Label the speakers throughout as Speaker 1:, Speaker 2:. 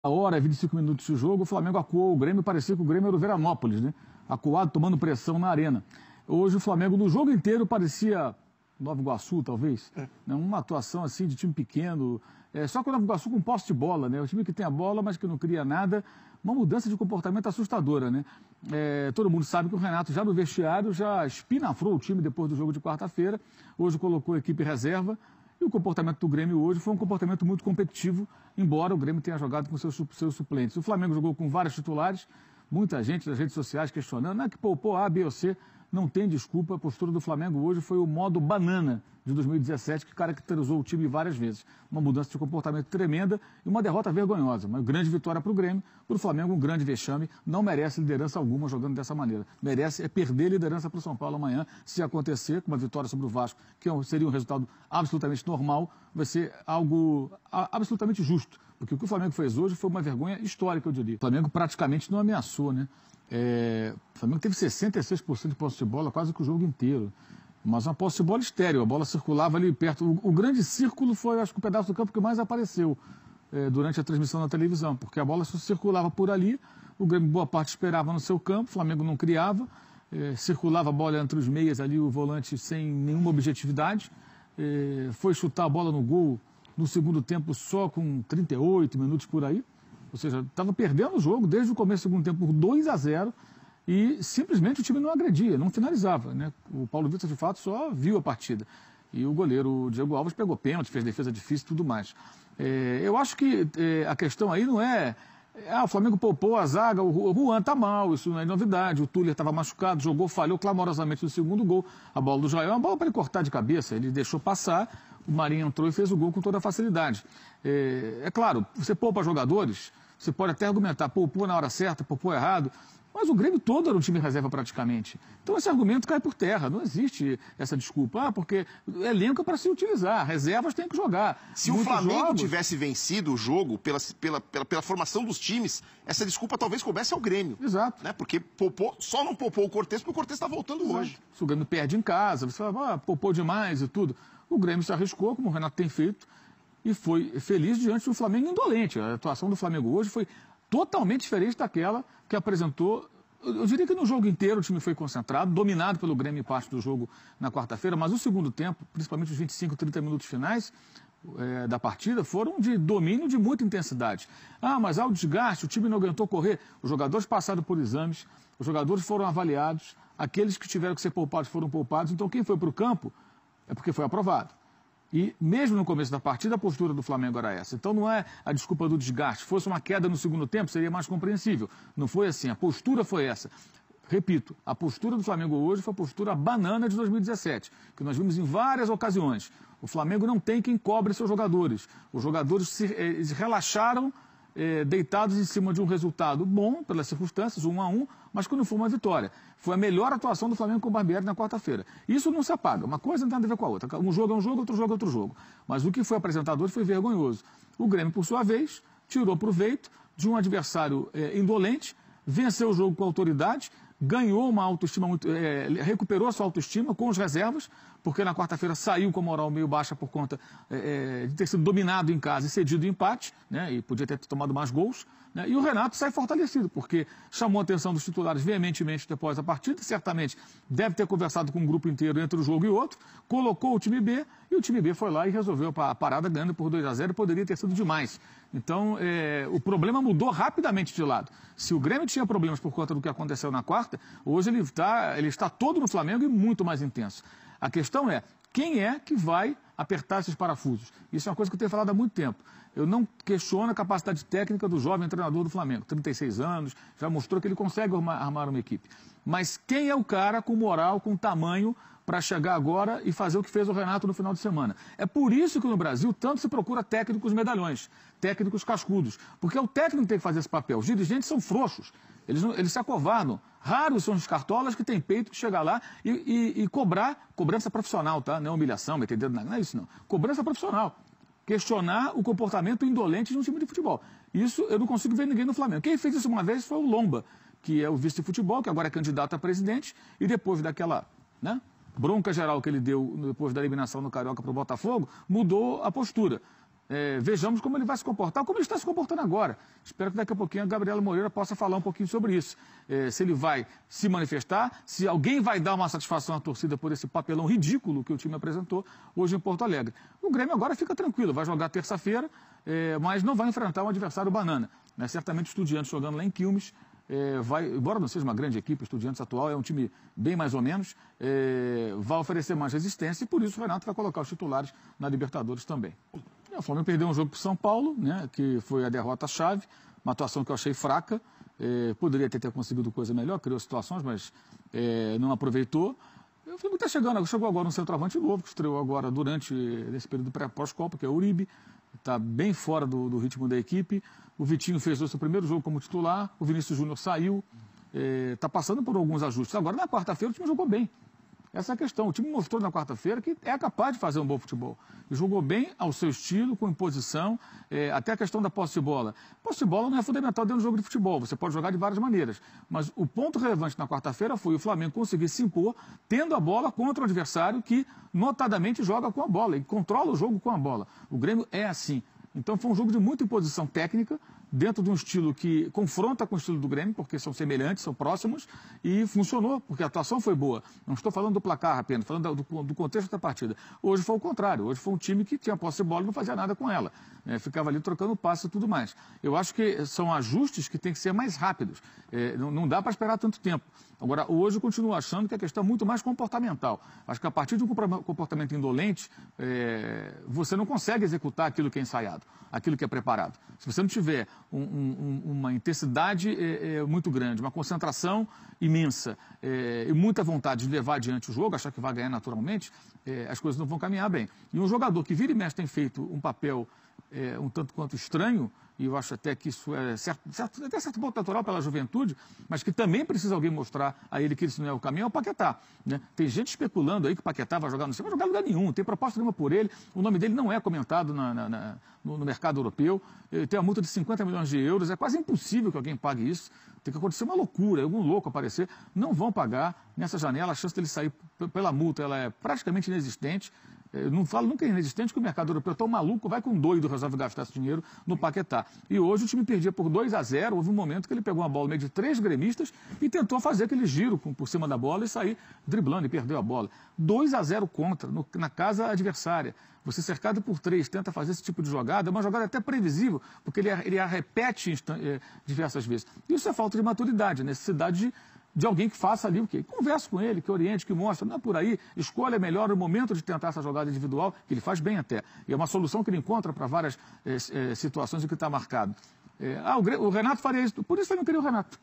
Speaker 1: A hora, 25 minutos de jogo, o Flamengo acuou o Grêmio, parecia que o Grêmio era o Veranópolis, né? Acuado, tomando pressão na arena. Hoje o Flamengo, no jogo inteiro, parecia Nova Iguaçu, talvez. Né? Uma atuação assim de time pequeno. Só que o Nova Iguaçu com posse de bola, né? O time que tem a bola, mas que não cria nada. Uma mudança de comportamento assustadora, né? Todo mundo sabe que o Renato, já no vestiário, já espinafrou o time depois do jogo de quarta-feira. Hoje colocou a equipe reserva. E o comportamento do Grêmio hoje foi um comportamento muito competitivo, embora o Grêmio tenha jogado com seus suplentes. O Flamengo jogou com vários titulares, muita gente nas redes sociais questionando, não é que poupou A, B ou C, não tem desculpa. A postura do Flamengo hoje foi o modo banana de 2017, que caracterizou o time várias vezes. Uma mudança de comportamento tremenda e uma derrota vergonhosa. Uma grande vitória para o Grêmio, para o Flamengo um grande vexame. Não merece liderança alguma jogando dessa maneira. Merece perder liderança para o São Paulo amanhã, se acontecer, com uma vitória sobre o Vasco, que seria um resultado absolutamente normal, vai ser algo absolutamente justo. Porque o que o Flamengo fez hoje foi uma vergonha histórica, eu diria. O Flamengo praticamente não ameaçou, né? O Flamengo teve 66% de posse de bola quase que o jogo inteiro. Mas uma posse de bola estéril, a bola circulava ali perto. O grande círculo foi, acho que o pedaço do campo que mais apareceu durante a transmissão na televisão, porque a bola só circulava por ali, o Grêmio boa parte esperava no seu campo, o Flamengo não criava, circulava a bola entre os meias ali, o volante sem nenhuma objetividade, foi chutar a bola no gol no segundo tempo só com 38 minutos por aí, ou seja, estava perdendo o jogo desde o começo do segundo tempo por 2-0, e simplesmente o time não agredia, não finalizava, né? O Paulo Vitor, de fato, só viu a partida. E o goleiro Diego Alves pegou pênalti, fez defesa difícil e tudo mais. Eu acho que a questão aí não é... o Flamengo poupou a zaga, o Juan está mal, isso não é novidade. O Tuller estava machucado, jogou, falhou clamorosamente no segundo gol. A bola do Jael é uma bola para ele cortar de cabeça, ele deixou passar, o Marinho entrou e fez o gol com toda a facilidade. Claro, você poupa jogadores, você pode até argumentar, poupou na hora certa, poupou errado, mas o Grêmio todo era um time reserva praticamente. Então esse argumento cai por terra, não existe essa desculpa, porque elenco é para se utilizar, reservas tem que jogar.
Speaker 2: Se o Flamengo tivesse vencido o jogo pela formação dos times, essa desculpa talvez coubesse ao Grêmio.
Speaker 1: Exato.
Speaker 2: Né? Porque só não poupou o Cortez, porque o Cortez está voltando hoje.
Speaker 1: Se o Grêmio perde em casa, você fala, poupou demais e tudo. O Grêmio se arriscou, como o Renato tem feito, e foi feliz diante do Flamengo indolente. A atuação do Flamengo hoje foi totalmente diferente daquela que apresentou. Eu diria que no jogo inteiro o time foi concentrado, dominado pelo Grêmio em parte do jogo na quarta-feira, mas o segundo tempo, principalmente os 25, 30 minutos finais da partida, foram de domínio de muita intensidade. Mas há o desgaste, o time não aguentou correr, os jogadores passaram por exames, os jogadores foram avaliados, aqueles que tiveram que ser poupados foram poupados, então quem foi para o campo é porque foi aprovado. E mesmo no começo da partida, a postura do Flamengo era essa. Então não é a desculpa do desgaste. Fosse uma queda no segundo tempo, seria mais compreensível. Não foi assim, a postura foi essa. Repito, a postura do Flamengo hoje foi a postura banana de 2017, que nós vimos em várias ocasiões. O Flamengo não tem quem cobre seus jogadores. Os jogadores se relaxaram, deitados em cima de um resultado bom, pelas circunstâncias, 1-1, mas que não foi uma vitória. Foi a melhor atuação do Flamengo com o Barbieri na quarta-feira. Isso não se apaga, uma coisa não tem nada a ver com a outra. Um jogo é um jogo, outro jogo é outro jogo. Mas o que foi apresentado hoje foi vergonhoso. O Grêmio, por sua vez, tirou proveito de um adversário indolente, venceu o jogo com autoridade, ganhou uma autoestima recuperou a sua autoestima com as reservas, porque na quarta-feira saiu com a moral meio baixa por conta de ter sido dominado em casa e cedido o empate, né, e podia ter tomado mais gols, né, e o Renato sai fortalecido, porque chamou a atenção dos titulares veementemente depois da partida, certamente deve ter conversado com o grupo inteiro entre um jogo e outro, colocou o time B, e o time B foi lá e resolveu a parada ganhando por 2-0, poderia ter sido demais. Então, o problema mudou rapidamente de lado. Se o Grêmio tinha problemas por conta do que aconteceu na quarta, hoje ele está todo no Flamengo e muito mais intenso. A questão é, quem é que vai apertar esses parafusos? Isso é uma coisa que eu tenho falado há muito tempo. Eu não questiono a capacidade técnica do jovem treinador do Flamengo. 36 anos, já mostrou que ele consegue armar uma equipe. Mas quem é o cara com moral, com tamanho, para chegar agora e fazer o que fez o Renato no final de semana? É por isso que no Brasil tanto se procura técnicos medalhões, técnicos cascudos. Porque é o técnico que tem que fazer esse papel. Os dirigentes são frouxos. Eles se acovardam. Raros são os cartolas que têm peito de chegar lá e cobrança profissional, tá? Não é humilhação, meter dedo não é isso não. Cobrança profissional. Questionar o comportamento indolente de um time de futebol. Isso eu não consigo ver ninguém no Flamengo. Quem fez isso uma vez foi o Lomba, que é o vice de futebol, que agora é candidato a presidente, e depois daquela, né, bronca geral que ele deu depois da eliminação no Carioca para o Botafogo, mudou a postura. vejamos como ele vai se comportar, como ele está se comportando agora. Espero que daqui a pouquinho a Gabriela Moreira possa falar um pouquinho sobre isso. Se ele vai se manifestar, se alguém vai dar uma satisfação à torcida por esse papelão ridículo que o time apresentou hoje em Porto Alegre. O Grêmio agora fica tranquilo, vai jogar terça-feira, mas não vai enfrentar um adversário banana. Né? Certamente o Estudiantes jogando lá em Quilmes, embora não seja uma grande equipe, o Estudiantes atual é um time bem mais ou menos, vai oferecer mais resistência e por isso o Renato vai colocar os titulares na Libertadores também. O Flamengo perdeu um jogo para o São Paulo, né, que foi a derrota-chave, uma atuação que eu achei fraca, poderia ter conseguido coisa melhor, criou situações, mas não aproveitou. O Flamengo está chegou agora um centroavante novo, que estreou agora durante esse período pós-Copa, que é o Uribe, está bem fora do ritmo da equipe. O Vitinho fez o seu primeiro jogo como titular, o Vinícius Júnior saiu, está passando por alguns ajustes. Agora, na quarta-feira, o time jogou bem. Essa é a questão. O time mostrou na quarta-feira que é capaz de fazer um bom futebol. E jogou bem ao seu estilo, com imposição, até a questão da posse de bola. Posse de bola não é fundamental dentro do jogo de futebol, você pode jogar de várias maneiras. Mas o ponto relevante na quarta-feira foi o Flamengo conseguir se impor, tendo a bola contra o adversário que, notadamente, joga com a bola e controla o jogo com a bola. O Grêmio é assim. Então foi um jogo de muita imposição técnica, dentro de um estilo que confronta com o estilo do Grêmio, porque são semelhantes, são próximos, e funcionou, porque a atuação foi boa. Não estou falando do placar apenas, falando do contexto da partida. Hoje foi o contrário, hoje foi um time que tinha posse de bola e não fazia nada com ela. Ficava ali trocando passe e tudo mais. Eu acho que são ajustes que têm que ser mais rápidos. Não dá para esperar tanto tempo. Agora, hoje eu continuo achando que a questão é muito mais comportamental. Acho que a partir de um comportamento indolente, você não consegue executar aquilo que é ensaiado, aquilo que é preparado. Se você não tiver uma intensidade muito grande, uma concentração imensa e muita vontade de levar adiante o jogo, achar que vai ganhar naturalmente, as coisas não vão caminhar bem. E um jogador que vira e mexe tem feito um papel um tanto quanto estranho, e eu acho até que isso é até certo ponto natural pela juventude, mas que também precisa alguém mostrar a ele que isso não é o caminho, é o Paquetá. Né? Tem gente especulando aí que o Paquetá vai jogar, não sei, vai jogar em lugar nenhum, não tem proposta nenhuma por ele, o nome dele não é comentado no mercado europeu, ele tem uma multa de 50 milhões de euros, é quase impossível que alguém pague isso, tem que acontecer uma loucura, algum louco aparecer, não vão pagar nessa janela, a chance dele sair pela multa ela é praticamente inexistente. Eu não falo nunca inexistente, porque o mercado europeu é tão maluco, vai com um doido, resolve gastar esse dinheiro no Paquetá. E hoje o time perdia por 2-0, houve um momento que ele pegou uma bola no meio de 3 gremistas e tentou fazer aquele giro por cima da bola e sair driblando e perdeu a bola. 2-0 contra, na casa adversária. Você cercado por 3, tenta fazer esse tipo de jogada, é uma jogada até previsível, porque ele a repete diversas vezes. Isso é falta de maturidade, necessidade de alguém que faça ali o quê? Converse com ele, que oriente, que mostre, não é por aí, escolha melhor o momento de tentar essa jogada individual, que ele faz bem até. E é uma solução que ele encontra para várias situações em que está marcado. O Renato faria isso, por isso eu não queria o Renato,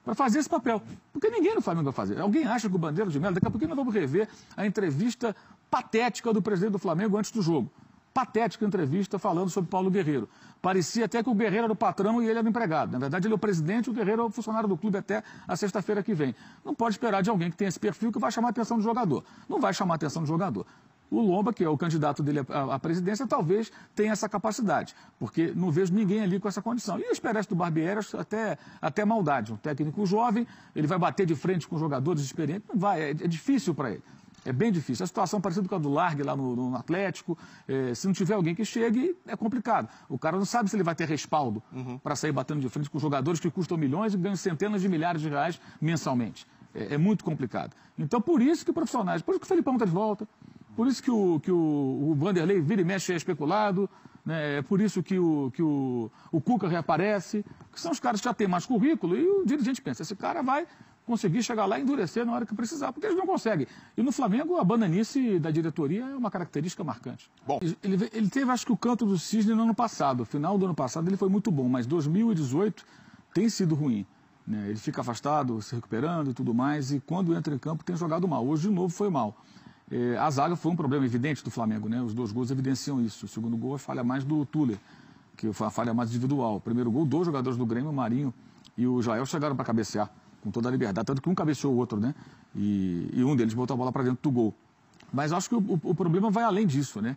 Speaker 1: para fazer esse papel. Porque ninguém no Flamengo vai fazer. Alguém acha que o Bandeira de Melo, daqui a pouquinho nós vamos rever a entrevista patética do presidente do Flamengo antes do jogo. Patética entrevista falando sobre Paulo Guerreiro. Parecia até que o Guerreiro era o patrão e ele era o empregado. Na verdade, ele é o presidente e o Guerreiro é o funcionário do clube até a sexta-feira que vem. Não pode esperar de alguém que tem esse perfil que vai chamar a atenção do jogador. Não vai chamar a atenção do jogador. O Lomba, que é o candidato dele à presidência, talvez tenha essa capacidade, porque não vejo ninguém ali com essa condição. E eu espero do Barbieri até maldade. Um técnico jovem, ele vai bater de frente com jogadores experientes. Não vai, é difícil para ele. É bem difícil. A situação é parecida com a do Largue lá no Atlético. Se não tiver alguém que chegue, é complicado. O cara não sabe se ele vai ter respaldo para sair batendo de frente com jogadores que custam milhões e ganham centenas de milhares de reais mensalmente. É muito complicado. Então, por isso que profissionais, por isso que o Felipão está de volta, por isso que o Vanderlei vira e mexe é especulado, né? É por isso que o Cuca reaparece, que são os caras que já têm mais currículo e o dirigente pensa, esse cara vai conseguir chegar lá e endurecer na hora que precisar, porque eles não conseguem. E no Flamengo, a bananice da diretoria é uma característica marcante. Bom. Ele teve, acho que, o canto do cisne no ano passado. No final do ano passado ele foi muito bom, mas 2018 tem sido ruim. Né? Ele fica afastado, se recuperando e tudo mais, e quando entra em campo tem jogado mal. Hoje, de novo, foi mal. A zaga foi um problema evidente do Flamengo, né? Os 2 gols evidenciam isso. O segundo gol é falha mais do Tuller, que foi a falha mais individual. O primeiro gol, 2 jogadores do Grêmio, o Marinho e o Jael, chegaram para cabecear com toda a liberdade, tanto que um cabeceou o outro, né? E um deles botou a bola para dentro do gol. Mas acho que o problema vai além disso, né?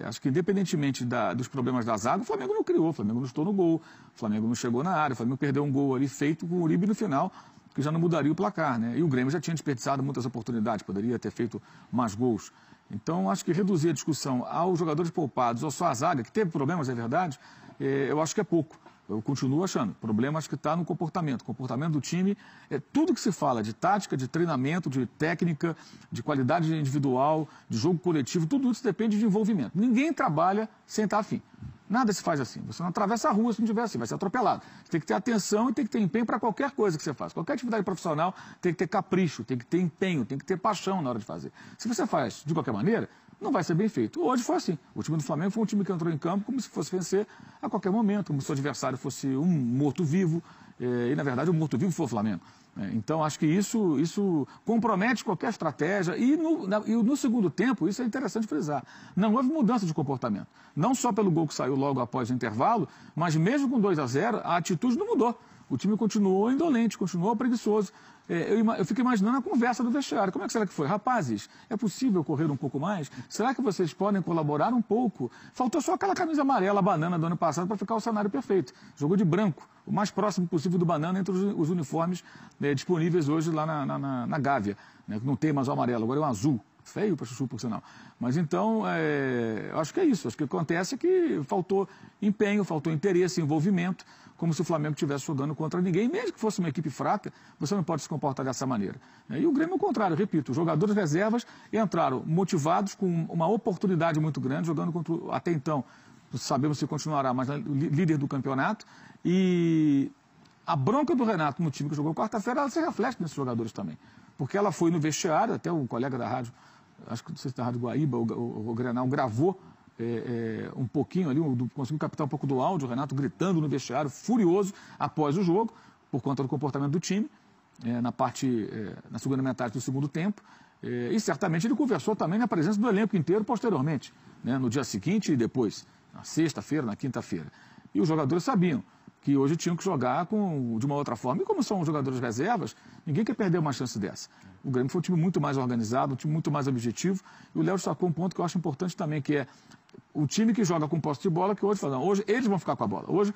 Speaker 1: Acho que independentemente dos problemas da zaga, o Flamengo não criou, o Flamengo não estou no gol, o Flamengo não chegou na área, o Flamengo perdeu um gol ali feito com o Uribe no final, que já não mudaria o placar, né? E o Grêmio já tinha desperdiçado muitas oportunidades, poderia ter feito mais gols. Então, acho que reduzir a discussão aos jogadores poupados ou só à zaga, que teve problemas, é verdade, eu acho que é pouco. Eu continuo achando. O problema acho que está no comportamento. O comportamento do time, tudo que se fala de tática, de treinamento, de técnica, de qualidade individual, de jogo coletivo, tudo isso depende de envolvimento. Ninguém trabalha sem estar afim. Nada se faz assim. Você não atravessa a rua se não tiver assim, vai ser atropelado. Você tem que ter atenção e tem que ter empenho para qualquer coisa que você faça. Qualquer atividade profissional tem que ter capricho, tem que ter empenho, tem que ter paixão na hora de fazer. Se você faz de qualquer maneira, não vai ser bem feito. Hoje foi assim. O time do Flamengo foi um time que entrou em campo como se fosse vencer a qualquer momento, como se o adversário fosse um morto-vivo, e na verdade o morto-vivo foi o Flamengo. Então acho que isso compromete qualquer estratégia e no segundo tempo, isso é interessante frisar, não houve mudança de comportamento. Não só pelo gol que saiu logo após o intervalo, mas mesmo com 2-0, a atitude não mudou. O time continuou indolente, continuou preguiçoso. Eu fico imaginando a conversa do vestiário. Como é que será que foi? Rapazes, é possível correr um pouco mais? Será que vocês podem colaborar um pouco? Faltou só aquela camisa amarela, banana do ano passado, para ficar o cenário perfeito. Jogou de branco, o mais próximo possível do banana entre os uniformes disponíveis hoje lá na Gávea. Né? Não tem mais o amarelo, agora é um azul. Feio para chuchu, por sinal. Mas então, eu acho que é isso. Acho que o que acontece é que faltou empenho, faltou interesse, envolvimento, como se o Flamengo estivesse jogando contra ninguém. Mesmo que fosse uma equipe fraca, você não pode se comportar dessa maneira. E o Grêmio, ao contrário, repito, os jogadores reservas entraram motivados com uma oportunidade muito grande, jogando contra, até então, sabemos se continuará, mas líder do campeonato. E a bronca do Renato no time que jogou quarta-feira, ela se reflete nesses jogadores também. Porque ela foi no vestiário, até um colega da rádio, acho que não sei se da Rádio Guaíba, o Grenal, gravou um pouquinho ali, conseguiu captar um pouco do áudio, o Renato gritando no vestiário, furioso, após o jogo, por conta do comportamento do time, na segunda metade do segundo tempo. E certamente ele conversou também na presença do elenco inteiro posteriormente, né, no dia seguinte e depois, na sexta-feira, na quinta-feira. E os jogadores sabiam que hoje tinham que jogar de uma outra forma. E como são os jogadores reservas, ninguém quer perder uma chance dessa. O Grêmio foi um time muito mais organizado, um time muito mais objetivo. E o Léo destacou um ponto que eu acho importante também, que é o time que joga com posse de bola, que hoje fala, hoje eles vão ficar com a bola. Hoje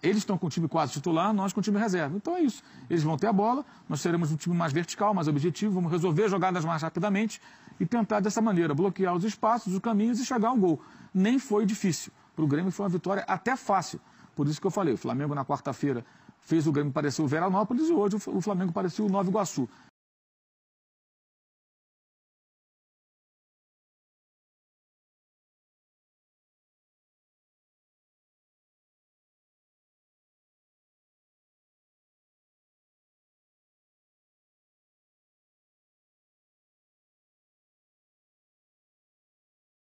Speaker 1: eles estão com o time quase titular, nós com o time reserva. Então é isso. Eles vão ter a bola, nós seremos um time mais vertical, mais objetivo, vamos resolver jogadas mais rapidamente e tentar dessa maneira bloquear os espaços, os caminhos e chegar ao gol. Nem foi difícil. Para o Grêmio foi uma vitória até fácil. Por isso que eu falei, o Flamengo na quarta-feira fez o Grêmio parecer o Veranópolis e hoje o Flamengo parecia o Nova Iguaçu.